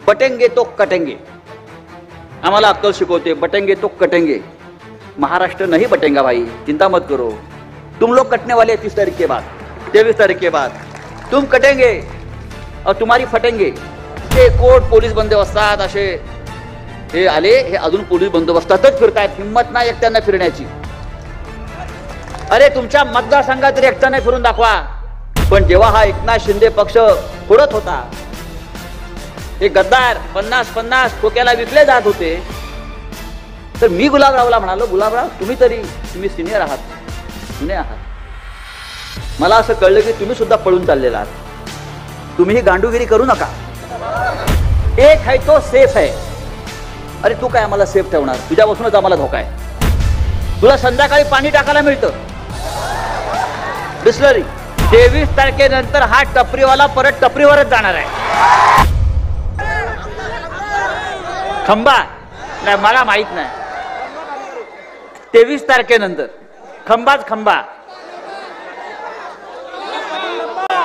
बटेंगे तो कटेंगे, आम्हाला अक्कल शिकवते, बटेंगे तो कटेंगे। महाराष्ट्र नहीं बटेंगा भाई, चिंता मत करो, तुम लोग कटने वाले 30 तारीख के बाद, 23 तारीख के बाद तुम कटेंगे और तुम्हारी फटेंगे। हे कोर्ट पोलीस बंदोबस्तात असे हे आले, हे अजून पोलीस बंदोबस्तातच फिरतायत, हिंमत नाही एकट्यानं फिरण्याची। अरे तुमच्या मतदारसंघात तरी एकट्यानं फिरून दाखवा। पण जेव्हा हा एकनाथ शिंदे पक्ष फोडत होता, हे गद्दार 50-50 ठोक्याला विकले जात होते, तर मी गुलाबरावला म्हणालो, गुलाबराव तुम्ही सिनियर आहात, जुने आहात, मला असं कळलं की तुम्ही सुद्धा पळून चाललेला आहात, तुम्ही ही गांडूगिरी करू नका। एक है तो सेफ है। अरे तू काय आम्हाला सेफ ठेवणार, तुझ्यापासूनच आम्हाला धोका आहे। तुला संध्याकाळी पाणी टाकायला मिळतं बिस्लरी। 23 तारखेनंतर हा टपरीवाला परत टपरीवरच जाणार आहे। खंबा नाही, मला माहित नाही, 23 तारखेनंतर खंबाच खंबा।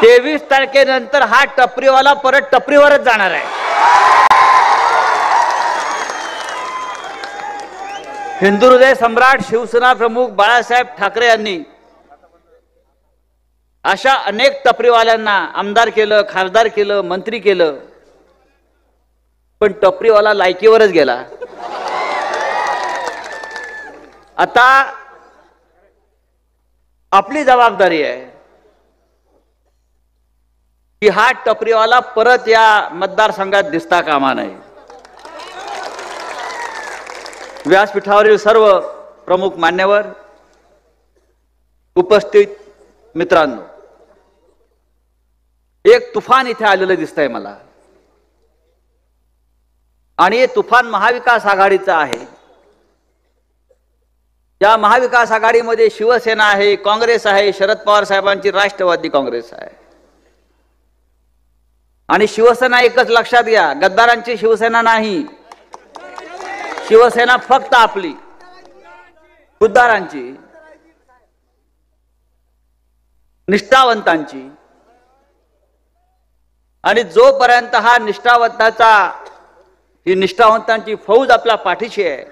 23 तारखेनंतर हा टपरीवाला परत टपरीवरच जाणार आहे। हिंदू हृदय सम्राट शिवसेना प्रमुख बाळासाहेब ठाकरे यांनी अशा अनेक टपरीवाल्यांना आमदार केलं, खासदार केलं, मंत्री केलं, पण टपरीवाला लायकीवरच गेला। आता आपली जबाबदारी आहे की हा टपरीवाला परत या मतदारसंघात दिसता कामा नये। व्यासपीठावरील सर्व प्रमुख मान्यवर, उपस्थित मित्रांनो, एक तुफान इथे आलेलं दिसतंय मला, आणि हे तुफान महाविकास आघाडीचं आहे। या महाविकास आघाडीमध्ये शिवसेना आहे, काँग्रेस आहे, शरद पवार साहेबांची राष्ट्रवादी काँग्रेस आहे। आणि शिवसेना एकच लक्षात घ्या, गद्दारांची शिवसेना नाही, शिवसेना फक्त आपली, खुद्दारांची, निष्ठावंतांची। आणि जोपर्यंत हा ही निष्ठावंतांची फौज आपल्या पाठीशी आहे,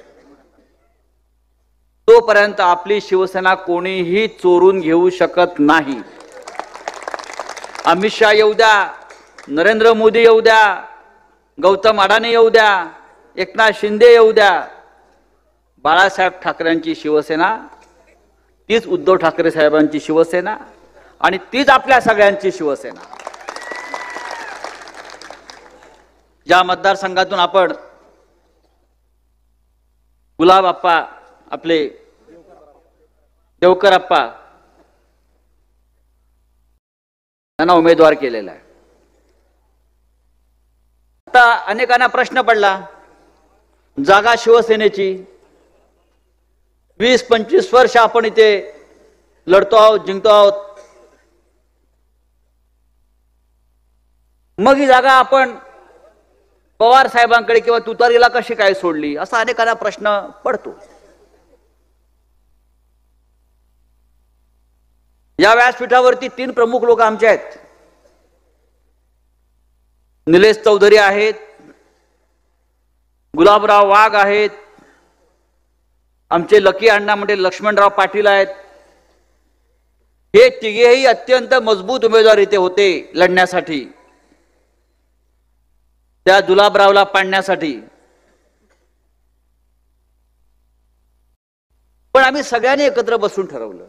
तोपर्यंत आपली शिवसेना कोणीही चोरून घेऊ शकत नाही। अमित शाह येऊ द्या, नरेंद्र मोदी येऊ द्या, गौतम अडाणी येऊ द्या, एकनाथ शिंदे येऊ द्या, बाळासाहेब ठाकरेंची शिवसेना तीच उद्धव ठाकरे साहेबांची शिवसेना, आणि तीच आपल्या सगळ्यांची शिवसेना। ज्या मतदारसंघातून आपण गुलाब आप्पा, आपले देवकर आप्पा यांना उमेदवार केलेला आहे, आता अनेकांना प्रश्न पडला, जागा शिवसेनेची 20-25 वर्ष आपण इथे लढतो आहोत, जिंकतो आहोत, मग ही जागा आपण पवार साहेबांकडे किंवा तुतारीला कशी काय सोडली, असा अनेकांना प्रश्न पडतो। या व्यासपीठावरती 3 प्रमुख लोक आमचे आहेत, निलेश चौधरी आहेत, गुलाबराव वाघ आहेत, आमचे लकी अण्णा म्हणजे लक्ष्मणराव पाटील आहेत। हे तिघेही अत्यंत मजबूत उमेदवार इथे होते लढण्यासाठी, त्या गुलाबरावला पाडण्यासाठी। पण आम्ही सगळ्यांनी एकत्र बसून ठरवलं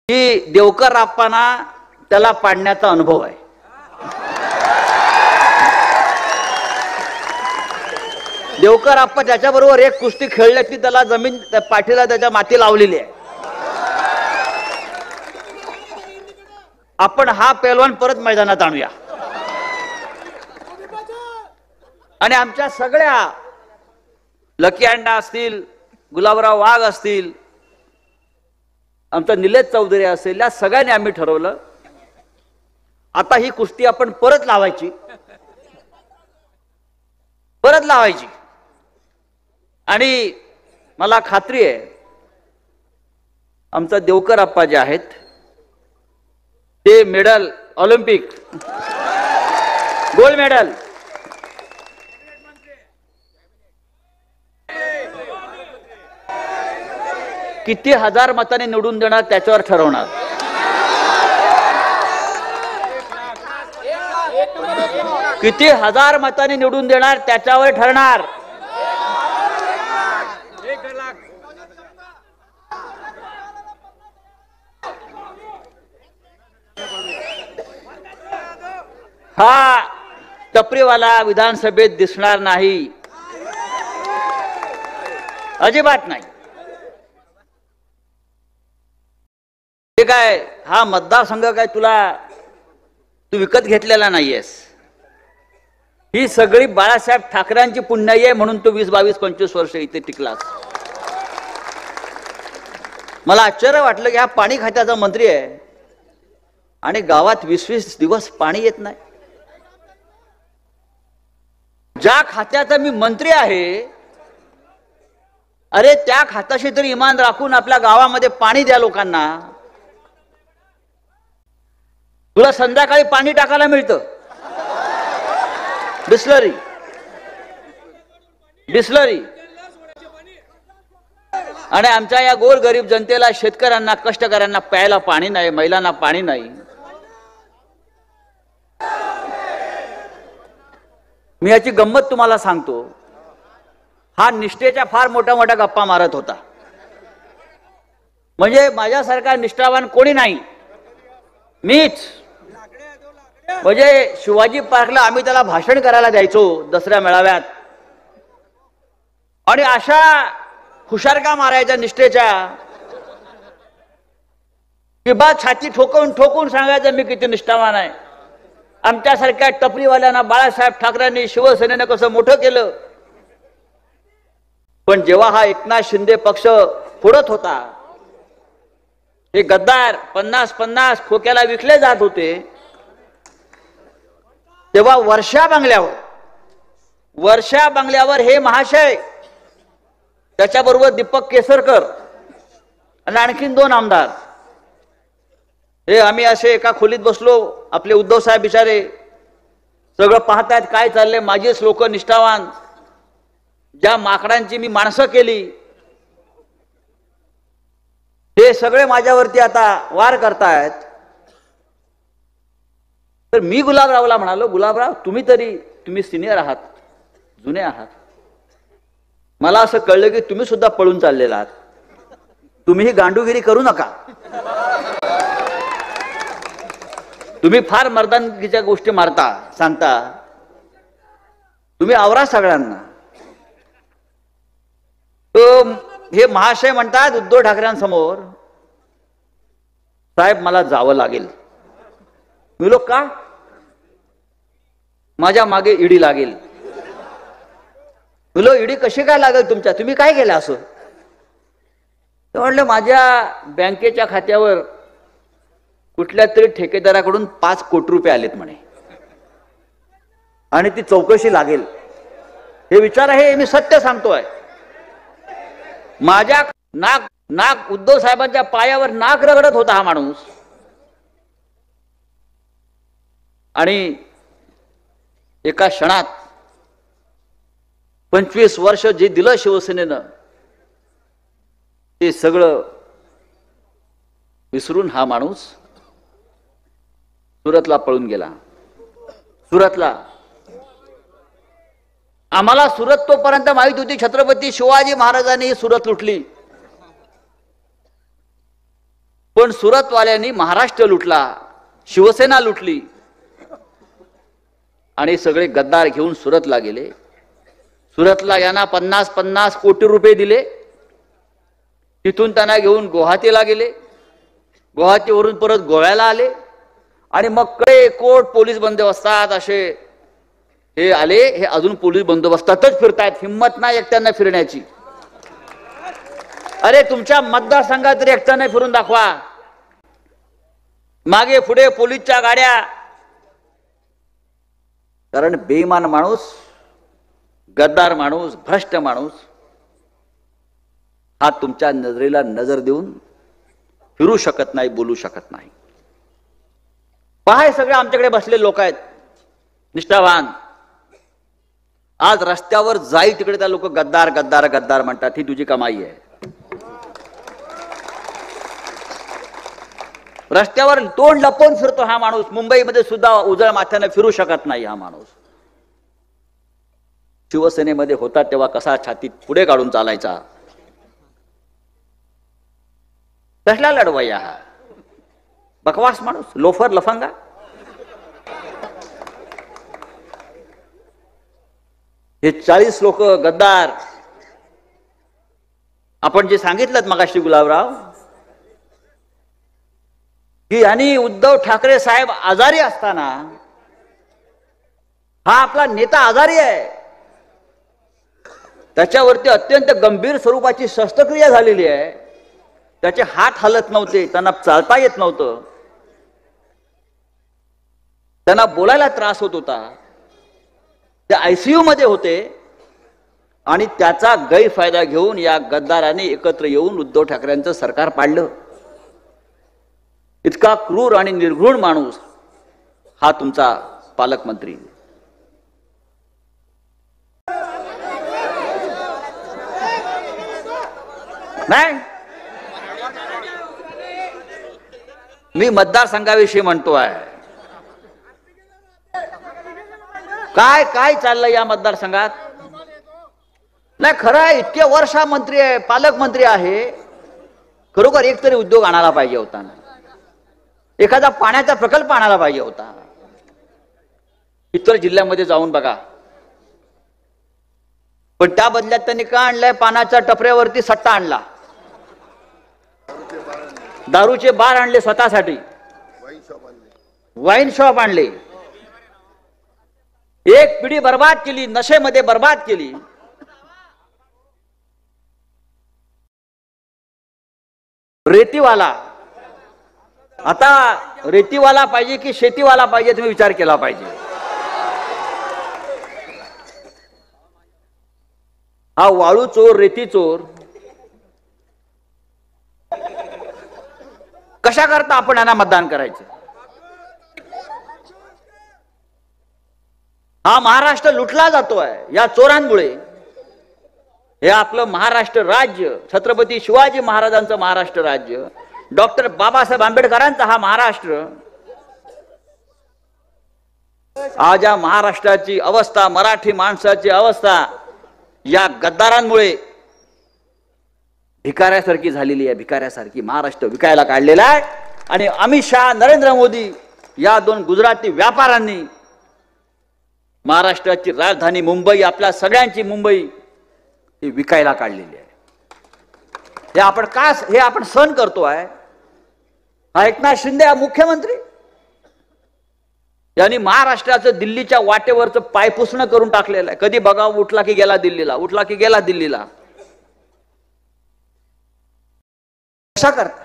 की देवकर आप्पांना त्याला पाडण्याचा अनुभव आहे। देवकर आप्पा त्याच्याबरोबर एक कुस्ती खेळल्या की त्याला जमीन पाठीला त्याच्या माती लावलेली आहे। आपण हा पैलवान परत मैदानात आणूया, आणि आमच्या सगळ्या लकी अण्णा असतील, गुलाबराव वाघ असतील, आमचा निलेश चौधरी असेल, या सगळ्यांनी आम्ही ठरवलं आता ही कुस्ती आपण परत लावायची, आणि मला खात्री आहे आमचा देवकर आप्पा जे आहेत ते मेडल ऑलिम्पिक गोल्ड मेडल. किती हजार मताने निवडून देणार त्याच्यावर ठरवणार. किती हजार मताने निवडून देणार त्याच्यावर ठरणार. हा टपरीवाला विधानसभेत दिसणार नाही, अजिबात नाही. हे काय हा मतदारसंघ काय तू विकत घेतलेला नाहीयेस. ही सगळी बाळासाहेब ठाकरेंची पुण्याई आहे म्हणून तू 20, 22, 25 वर्ष इथे टिकलास. मला आश्चर्य वाटलं की हा पाणी खात्याचा मंत्री आहे आणि गावात 20-20 दिवस पाणी येत नाही. ज्या खात्याचा मी मंत्री आहे, अरे त्या खात्याशी तरी इमान राखून आपल्या गावामध्ये पाणी द्या लोकांना. तुला संध्याकाळी पाणी टाकायला मिळतं, बिस्लरी आणि आमच्या या गोरगरीब जनतेला, शेतकऱ्यांना, कष्टकऱ्यांना प्यायला पाणी नाही, महिलांना पाणी नाही. मी याची गंमत तुम्हाला सांगतो. हा निष्ठेच्या फार मोठ्या मोठ्या गप्पा मारत होता. म्हणजे माझ्यासारखा निष्ठावान कोणी नाही, मीच. म्हणजे शिवाजी पार्कला आम्ही त्याला भाषण करायला द्यायचो दसऱ्या मेळाव्यात आणि अशा हुशारका मारायच्या निष्ठेच्या की बा छाती ठोकून ठोकून सांगायचं मी किती निष्ठावान आहे. आमच्यासारख्या टपरीवाल्यांना बाळासाहेब ठाकरेंनी, शिवसेनेनं कसं मोठं केलं. पण जेव्हा हा एकनाथ शिंदे पक्ष फोडत होता, हे गद्दार 50-50 खोक्याला विकले जात होते, तेव्हा वर्षा बंगल्यावर हे महाशय, त्याच्याबरोबर दीपक केसरकर आणि आणखीन 2 आमदार, हे आम्ही असे एका खोलीत बसलो. आपले उद्धव साहेब बिचारे सगळं पाहतायत काय चाललंय. माझेच लोक निष्ठावान, ज्या माकडांची मी माणसं केली, हे सगळे माझ्यावरती आता वार करतायत. तर मी गुलाबरावला म्हणालो, गुलाबराव तुम्ही सिनियर आहात, जुने आहात. मला असं कळलं की तुम्ही सुद्धा पळून चाललेला आहात. तुम्ही ही गांडूगिरी करू नका. तुम्ही फार मर्दानगीच्या गोष्टी सांगता. तुम्ही आवरा सगळ्यांना. तो हे महाशय म्हणतात उद्धव ठाकरेंसमोर, साहेब मला जावं लागेल. मी लोक का? माझ्या मागे ईडी लागेल. तुला ईडी कशी काय लागेल तुमच्या? तुम्ही काय केलं असं? ते म्हटलं माझ्या बँकेच्या खात्यावर कुठल्या तरी ठेकेदाराकडून 5 कोटी रुपये आलेत म्हणे आणि ती चौकशी लागेल. हे विचार आहे, मी सत्य सांगतोय. माझ्या नाक उद्धव साहेबांच्या पायावर नाक रगडत होता हा माणूस. आणि एका क्षणात 25 वर्ष जे दिलं शिवसेनेनं ते सगळं विसरून हा माणूस सुरतला पळून गेला. सुरतला आम्हाला सुरत तोपर्यंत माहित होती छत्रपती शिवाजी महाराजांनी सुरत लुटली, पण सुरतवाल्यांनी महाराष्ट्र लुटला, शिवसेना लुटली आणि सगळे गद्दार घेऊन सुरतला गेले. सुरतला यांना 50-50 कोटी रुपये दिले. तिथून त्यांना घेऊन गुवाहाटीला गेले. गुवाहाटीवरून परत गोव्याला आले आणि मग कडे कोट पोलीस बंदोबस्तात असे हे आले. हे अजून पोलीस बंदोबस्तातच फिरतायत. हिम्मत नाही एकट्यांना फिरण्याची. अरे तुमच्या मतदारसंघात तरी एकट्याने फिरून दाखवा. मागे पुढे पोलीसच्या गाड्या. कारण बेईमान माणूस, गद्दार माणूस, भ्रष्ट माणूस हा तुमच्या नजरेला नजर देऊन फिरू शकत नाही, बोलू शकत नाही. पहा हे सगळे आमच्याकडे बसलेले लोक आहेत. निष्ठावान, आज रस्त्यावर जाई तिकडे त्या लोक गद्दार गद्दार गद्दार म्हणतात. ही तुझी कमाई आहे. रस्त्यावर तोंड लपवून फिरतो हा माणूस. मुंबईमध्ये सुद्धा उजळ माथ्याने फिरू शकत नाही हा माणूस. शिवसेनेमध्ये होता तेव्हा कसा छातीत पुढे काढून चालायचा. कसला लढवय्या हा बकवास माणूस, लोफर लफंगा. हे 40 लोक गद्दार. आपण जे सांगितलं मगाशी गुलाबराव की आणि उद्धव ठाकरे साहेब आजारी असताना, हा आपला नेता आजारी आहे, त्याच्यावरती अत्यंत गंभीर स्वरूपाची शस्त्रक्रिया झालेली आहे, त्याचे हात हलत नव्हते, त्यांना चालता येत नव्हतं, त्यांना बोलायला त्रास होत होता, ते आयसीयू मध्ये होते आणि त्याचा गैरफायदा घेऊन या गद्दारांनी एकत्र येऊन उद्धव ठाकरेंचं सरकार पाडलं. इतका क्रूर आणि निर्घृण माणूस हा तुमचा पालकमंत्री. नाही, मी मतदारसंघाविषयी म्हणतोय. काय काय चाललंय या मतदारसंघात? नाही खरं आहे, इतके वर्ष हा मंत्री आहे, पालकमंत्री आहे, खरोखर एक तरी उद्योग आणायला पाहिजे होता ना. एखादा पाण्याचा प्रकल्प आणायला पाहिजे होता. इतर जिल्ह्यामध्ये जाऊन बघा. पण त्या बदल्यात त्यांनी का आणलंय? पाण्याच्या टपऱ्यावरती सट्टा आणला, दारूचे बार आणले स्वतःसाठी, वाईन शॉप आणले, एक पिढी बर्बाद केली, नशेमध्ये बर्बाद केली. रेतीवाला, आता रेतीवाला पाहिजे की शेतीवाला पाहिजे, तुम्ही विचार केला पाहिजे. हा वाळू चोर, रेती चोर, कशा करता आपण यांना मतदान करायचं? हा महाराष्ट्र लुटला जातोय या चोरांमुळे. हे आपलं महाराष्ट्र राज्य, छत्रपती शिवाजी महाराजांचं महाराष्ट्र राज्य, डॉक्टर बाबासाहेब आंबेडकरांचा हा महाराष्ट्र, आज या महाराष्ट्राची अवस्था, मराठी माणसाची अवस्था या गद्दारांमुळे भिकाऱ्यासारखी झालेली आहे. भिकाऱ्यासारखी महाराष्ट्र विकायला काढलेला आहे. आणि अमित शहा, नरेंद्र मोदी या दोन गुजराती व्यापाऱ्यांनी महाराष्ट्राची राजधानी मुंबई, आपल्या सगळ्यांची मुंबई ही विकायला काढलेली आहे. हे आपण सहन करतोय. हा एकनाथ शिंदे हा मुख्यमंत्री, यांनी महाराष्ट्राचं दिल्लीच्या वाटेवरचं पायपुसणं करून टाकलेलं आहे. कधी बघा, उठला की गेला दिल्लीला, उठला की गेला दिल्लीला. कशा करता?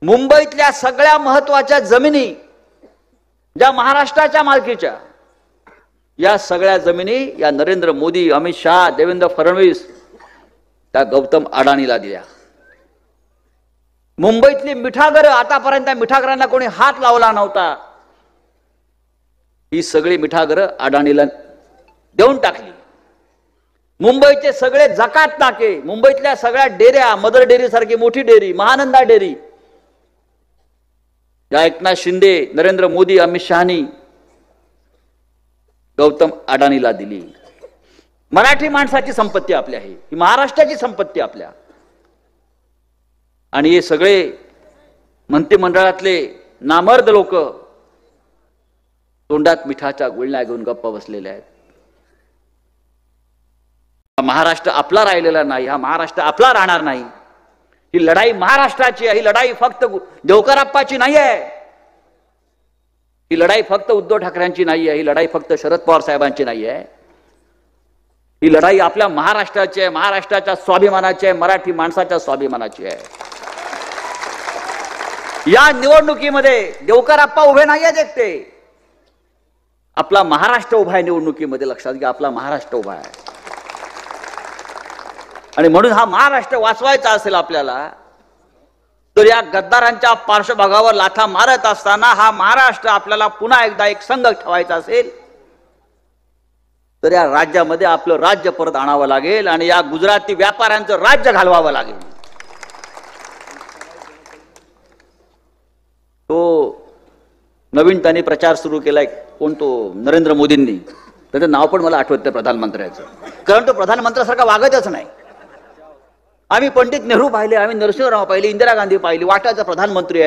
मुंबईतल्या सगळ्या महत्वाच्या जमिनी ज्या महाराष्ट्राच्या मालकीच्या, या सगळ्या जमिनी या नरेंद्र मोदी, अमित शहा, देवेंद्र फडणवीस त्या गौतम अडाणीला दिल्या. मुंबईतली मिठागरं, आतापर्यंत मिठागरांना कोणी हात लावला नव्हता, ही सगळी मिठागरं अडाणीला देऊन टाकली. मुंबईचे सगळे जकात नाके, मुंबईतल्या सगळ्या डेऱ्या, मदर डेअरी सारखी मोठी डेअरी, महानंदा डेअरी, या एकनाथ शिंदे, नरेंद्र मोदी, अमित शहानी गौतम अडाणीला दिली. मराठी माणसाची संपत्ती आपली आहे, ही महाराष्ट्राची संपत्ती आपल्या. आणि हे सगळे मंत्रिमंडळातले नामर्द लोक तोंडात मिठाच्या गुळण्या घेऊन गप्प बसलेले आहेत. हा महाराष्ट्र आपला राहिलेला नाही, हा महाराष्ट्र आपला राहणार नाही. ही लढाई महाराष्ट्राची आहे. ही लढाई फक्त देवकराप्पाची नाही आहे, ही लढाई फक्त उद्धव ठाकरेंची नाही आहे, ही लढाई फक्त शरद पवार साहेबांची नाही आहे. ही लढाई आपल्या महाराष्ट्राची आहे, महाराष्ट्राच्या स्वाभिमानाची आहे, मराठी माणसाच्या स्वाभिमानाची आहे. या निवडणुकीमध्ये देवकराप्पा उभे नाही आहेत एकटे, आपला महाराष्ट्र उभा आहे निवडणुकीमध्ये. लक्षात घ्या, आपला महाराष्ट्र उभा आहे. आणि म्हणून हा महाराष्ट्र वाचवायचा असेल आपल्याला, तर या गद्दारांच्या पार्श्वभागावर लाथा मारत असताना हा महाराष्ट्र आपल्याला पुन्हा एकदा एक संघ ठेवायचा असेल तर या राज्यामध्ये आपलं राज्य परत आणावं लागेल आणि या गुजराती व्यापाऱ्यांचं राज्य घालवावं लागेल. तो नवीन त्यांनी प्रचार सुरू केलाय, कोण तो नरेंद्र मोदींनी, त्याचं नाव पण मला आठवत नाही प्रधानमंत्र्याचं, कारण तो प्रधानमंत्र्यासारखा वागतच नाही. आम्ही पंडित नेहरू पाहिले, आम्ही नरसिंहराव पाहिले, इंदिरा गांधी पाहिली, वाटाचा प्रधानमंत्री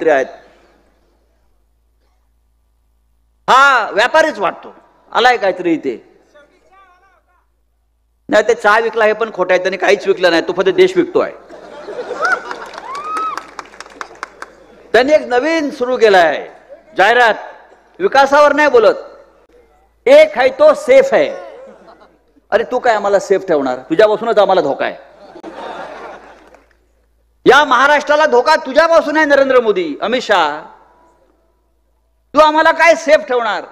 आहेत. हा व्यापारीच वाटतो, आलाय काहीतरी इथे. नाही ते चहा विकला हे पण खोटं आहे, त्यांनी काहीच विकलं नाही, तो फक्त देश विकतोय. त्यांनी एक नवीन सुरू केलाय जाहिरात, विकासावर नाही बोलत, एक है तो सेफ है. अरे तू काय आम्हाला सेफ ठेवणार, तुझ्यापासूनच आम्हाला धोका आहे. या महाराष्ट्राला धोका तुझ्यापासून आहे नरेंद्र मोदी, अमित शहा. तू आम्हाला काय सेफ ठेवणार.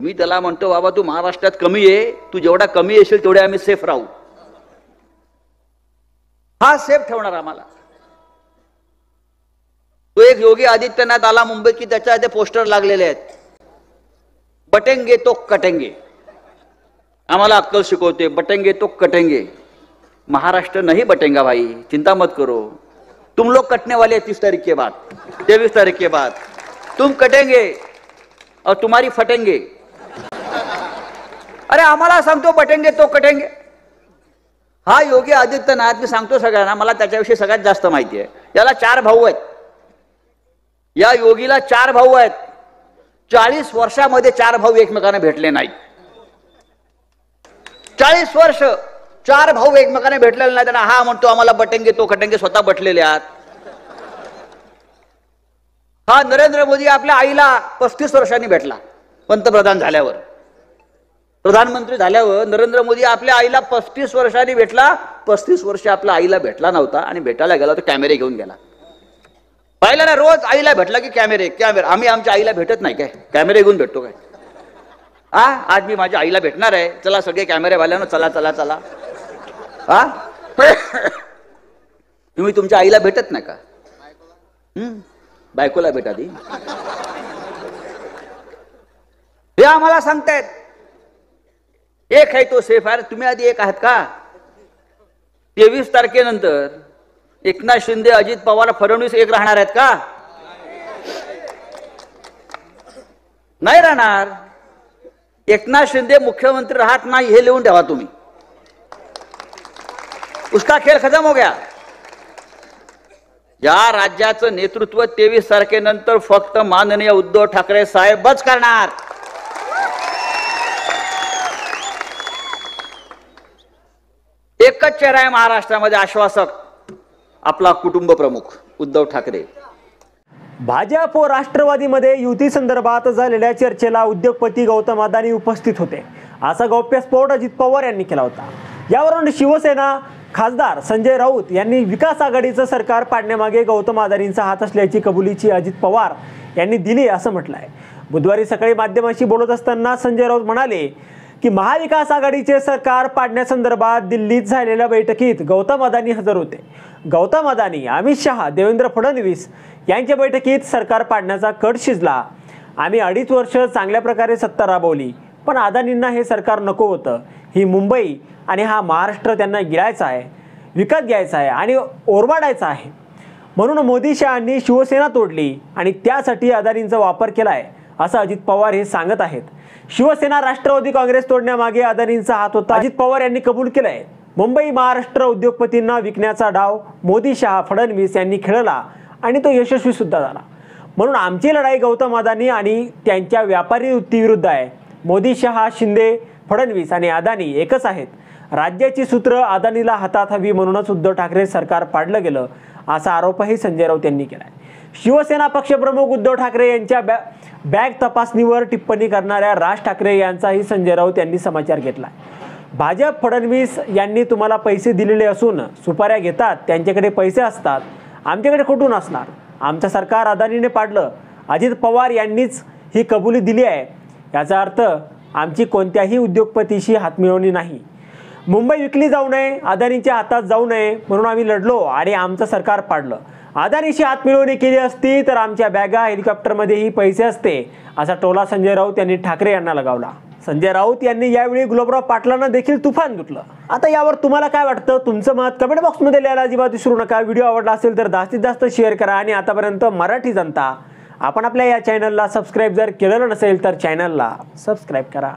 मी त्याला म्हणतो बाबा तू महाराष्ट्रात कमी आहे, तू जेवढा कमी येशील तेवढे आम्ही सेफ राहू. हा सेफ ठेवणार आम्हाला. तो एक योगी आदित्यनाथ आला मुंबईत की त्याच्या इथे पोस्टर लागलेले आहेत, बटेंगे तो कटेंगे. आम्हाला अक्कल शिकवते, बटेंगे तो कटेंगे. महाराष्ट्र नहीं बटेंगा भाई, चिंता मत करो. तुम लोग कटने वाले 30 तारीख के बाद, 23 तारीख के बाद तुम कटेंगे और तुम्हारी फटेंगे. अरे आम्हाला सांगतो बटेंगे तो कटेंगे. हा योगी आदित्यनाथ, मी सांगतो सगळ्यांना, मला त्याच्याविषयी सगळ्यात जास्त माहिती आहे. याला 4 भाऊ आहेत. या योगीला 4 भाऊ आहेत. 40 वर्षामध्ये 4 भाऊ एकमेकांना भेटले नाहीत. 40 वर्ष 4 भाऊ एकमेकांना भेटलेले नाही. त्यांना हा म्हणतो आम्हाला बटेंगे तो कटेंगे, स्वतः बटलेले आहात. हा नरेंद्र मोदी आपल्या आईला 35 वर्षांनी भेटला. पंतप्रधान झाल्यावर, प्रधानमंत्री झाल्यावर नरेंद्र मोदी आपल्या आईला 35 वर्षांनी भेटला. 35 वर्ष आपल्या आईला भेटला नव्हता आणि भेटायला गेला तर कॅमेरे घेऊन गेला. पाहिलं ना, रोज आईला भेटला की कॅमेरे. आम्ही आमच्या आईला भेटत नाही काय, कॅमेरे घेऊन भेटतो काय. आज मी माझ्या आईला भेटणार आहे, चला सगळे कॅमेरेवाल्यांना, चला चला चला. तुम्ही तुमच्या आईला भेटत नाही का. बायकोला भेटा ती. हे आम्हाला सांगतायत एक आहे तो सेफ आहे. तुम्ही आधी एक आहात का. 23 तारखेनंतर एकनाथ शिंदे, अजित पवार, फडणवीस एक राहणार आहेत का. नाही राहणार. एकनाथ शिंदे मुख्यमंत्री राहत नाही हे लिहून ठेवा तुम्ही. उसका खेळ खतम हो गया. या राज्याचं नेतृत्व 23 तारखेनंतर फक्त माननीय उद्धव ठाकरे साहेबच करणार. एकच चेहरा आहे महाराष्ट्रामध्ये आश्वासक, आपला कुटुंब प्रमुख उद्धव ठाकरे. भाजप व राष्ट्रवादीमध्ये युती संदर्भात झालेल्या चर्चेला उद्योगपती गौतम अदानी उपस्थित होते, असा गौप्यस्फोट अजित पवार यांनी केला होता. यावरून शिवसेना खासदार संजय राऊत यांनी विकास आघाडीचं सरकार पाडण्यामागे गौतम अदानींचा हात असल्याची कबुलीची अजित पवार यांनी दिली असं म्हटलं आहे. बुधवारी सकाळी माध्यमांशी बोलत असताना संजय राऊत म्हणाले की महाविकास आघाडीचे सरकार पाडण्यासंदर्भात दिल्लीत झालेल्या बैठकीत गौतम अदानी हजर होते. गौतम अदानी, अमित शहा, देवेंद्र फडणवीस यांच्या बैठकीत सरकार पाडण्याचा कट शिजला. आम्ही 2.5 वर्ष चांगल्या प्रकारे सत्ता राबवली, पण अदानींना हे सरकार नको होतं. ही मुंबई आणि हा महाराष्ट्र त्यांना गिळायचा आहे, विकत घ्यायचा आहे आणि ओरबाडायचा आहे. म्हणून मोदी शहांनी शिवसेना तोडली आणि त्यासाठी अदानींचा वापर केला आहे, असं अजित पवार हे सांगत आहेत. शिवसेना राष्ट्रवादी काँग्रेस तोडण्यामागे अदानींचा हात होता, अजित पवार यांनी कबूल केलंय. मुंबई महाराष्ट्र उद्योगपतींना विकण्याचा डाव मोदी, शहा, फडणवीस यांनी खेळला आणि तो यशस्वी सुद्धा झाला. म्हणून आमची लढाई गौतम अदानी आणि त्यांच्या व्यापारी वृत्तीविरुद्ध आहे. मोदी, शहा, शिंदे, फडणवीस आणि अदानी एकच आहेत. राज्याची सूत्र अदानीला हातात हवी म्हणूनच उद्धव ठाकरे सरकार पाडलं गेलं, असा आरोपही संजय राऊत यांनी केला आहे. शिवसेना पक्षप्रमुख उद्धव ठाकरे यांच्या बॅग तपासणीवर टिप्पणी करणाऱ्या राज ठाकरे यांचाही संजय राऊत यांनी समाचार घेतला. भाजप, फडणवीस यांनी तुम्हाला पैसे दिलेले असून सुपाऱ्या घेतात, त्यांच्याकडे पैसे असतात, आमच्याकडे कुठून असणार. आमचं सरकार अदानीने पाडलं. अजित पवार यांनीच ही कबुली दिली आहे. याचा अर्थ आमची कोणत्याही उद्योगपतीशी हातमिळवणी नाही. मुंबई विकली जाऊ नये, अदानींच्या हातात जाऊ नये म्हणून आम्ही लढलो आणि आमचं सरकार पाडलं. अदानीशी हातमिळवणी केली असती तर आमच्या बॅगा हेलिकॉप्टरमध्येही पैसे असते, असा टोला संजय राऊत यांनी ठाकरे यांना लगावला. संजय राऊत यांनी यावेळी गुलाबराव पाटलांना देखील तुफान धुतलं. आता यावर तुम्हाला काय वाटतं? तुमचं मत कमेंट बॉक्समध्ये लिहायला अजिबात विसरू नका. व्हिडिओ आवडला असेल तर जास्तीत जास्त शेअर करा आणि आतापर्यंत मराठी जनता आपण आपल्या या चॅनलला सबस्क्राईब जर केलेलं नसेल तर चॅनलला सबस्क्राईब करा.